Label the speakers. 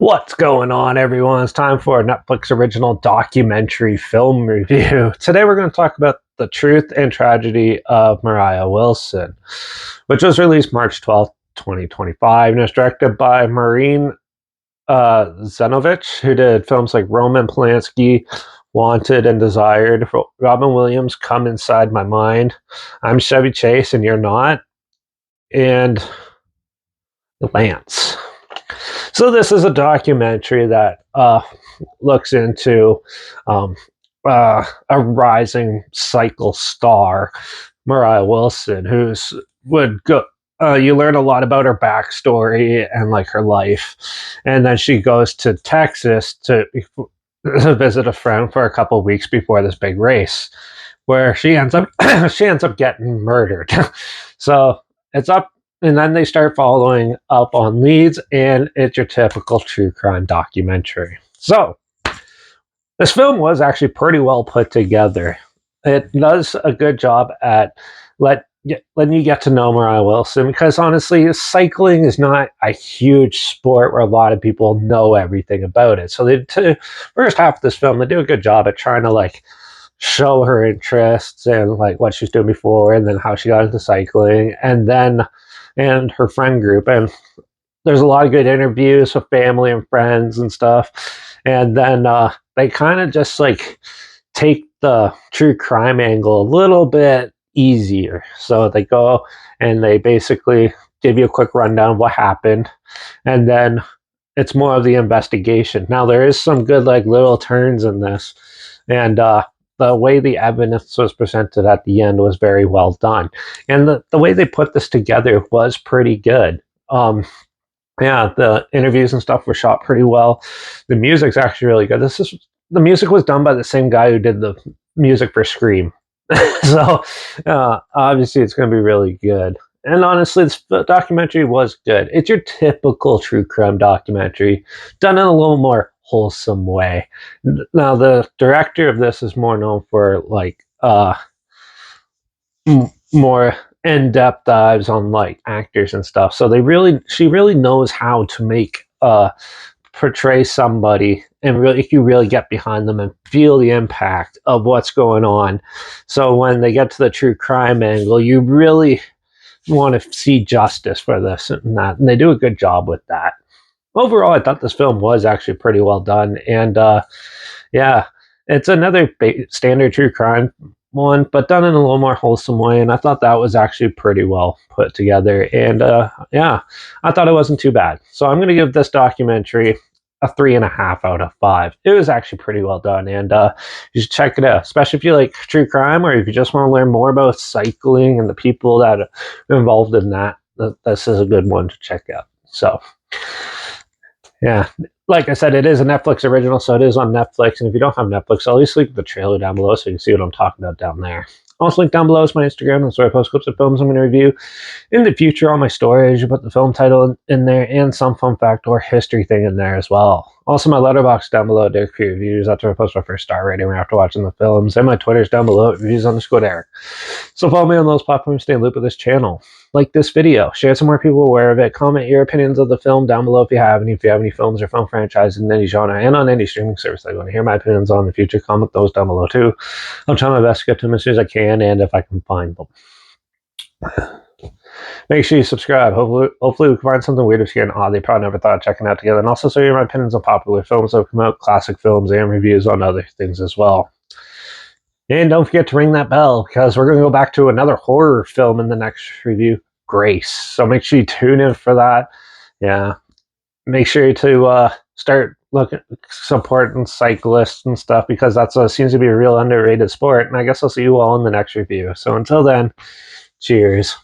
Speaker 1: What's going on, everyone? It's time for a Netflix original documentary film review. Today we're going to talk about The Truth and Tragedy of Moriah Wilson, which was released March 12th, 2025, and is directed by Maureen Zenovich, who did films like Roman Polanski, Wanted and Desired, Robin Williams, Come Inside My Mind, I'm Chevy Chase and You're Not, and Lance. So this is a documentary that looks into a rising cycle star, Moriah Wilson, who's would go. You learn a lot about her backstory and like her life, and then she goes to Texas to visit a friend for a couple of weeks before this big race, where she ends up she ends up getting murdered. So it's up, and then they start following up on leads, and it's your typical true crime documentary. So this film was actually pretty well put together. It does a good job at letting you get to know Moriah Wilson, because honestly, cycling is not a huge sport where a lot of people know everything about it. So the first half of this film, they do a good job at trying to like show her interests and like what she's doing before, and then how she got into cycling, and her friend group. And there's a lot of good interviews with family and friends and stuff. And then they kind of just like take the true crime angle a little bit easier. So they go and they basically give you a quick rundown of what happened, and then it's more of the investigation. Now there is some good like little turns in this, and the way the evidence was presented at the end was very well done, and the way they put this together was pretty good. Yeah, the interviews and stuff were shot pretty well. The music's actually really good. The music was done by the same guy who did the music for Scream. So obviously it's going to be really good. And honestly, this documentary was good. It's your typical true crime documentary, done in a little more wholesome way. Now, the director of this is more known for like more in-depth dives on like actors and stuff. So she really knows how to make portray somebody, and really, if you really get behind them and feel the impact of what's going on. So when they get to the true crime angle, you really want to see justice for this and that, and they do a good job with that. Overall, I thought this film was actually pretty well done, and yeah, it's another standard true crime one, but done in a little more wholesome way, and I thought that was actually pretty well put together. And yeah, I thought it wasn't too bad. So I'm going to give this documentary a 3.5 out of 5. It was actually pretty well done, and you should check it out, especially if you like true crime, or if you just want to learn more about cycling and the people that are involved in that. This is a good one to check out. So yeah, like I said, it is a Netflix original, so it is on Netflix. And if you don't have Netflix, I'll leave link the trailer down below so you can see what I'm talking about down there. Also, link down below is my Instagram. That's where I post clips of films I'm going to review in the future on my story. You put the film title in there and some fun fact or history thing in there as well. Also, my Letterbox down below, Derek P Reviews. That's where I post my first star rating after watching the films. And my Twitter's down below, reviews_Derek. So follow me on those platforms, stay in loop with this channel. Like this video, share so more people aware of it, comment your opinions of the film down below if you have any films or film franchises in any genre and on any streaming service that you want to hear my opinions on in the future, comment those down below too. I'll try my best to get to them as soon as I can, and if I can find them. Make sure you subscribe. Hopefully we can find something weird or scary and odd they probably never thought of checking out together, and also so you my opinions on popular films that have come out, classic films, and reviews on other things as well. And don't forget to ring that bell, because we're going to go back to another horror film in the next review, Grace. So make sure you tune in for that. Yeah. Make sure to start supporting cyclists and stuff, because that's seems to be a real underrated sport. And I guess I'll see you all in the next review. So until then, cheers.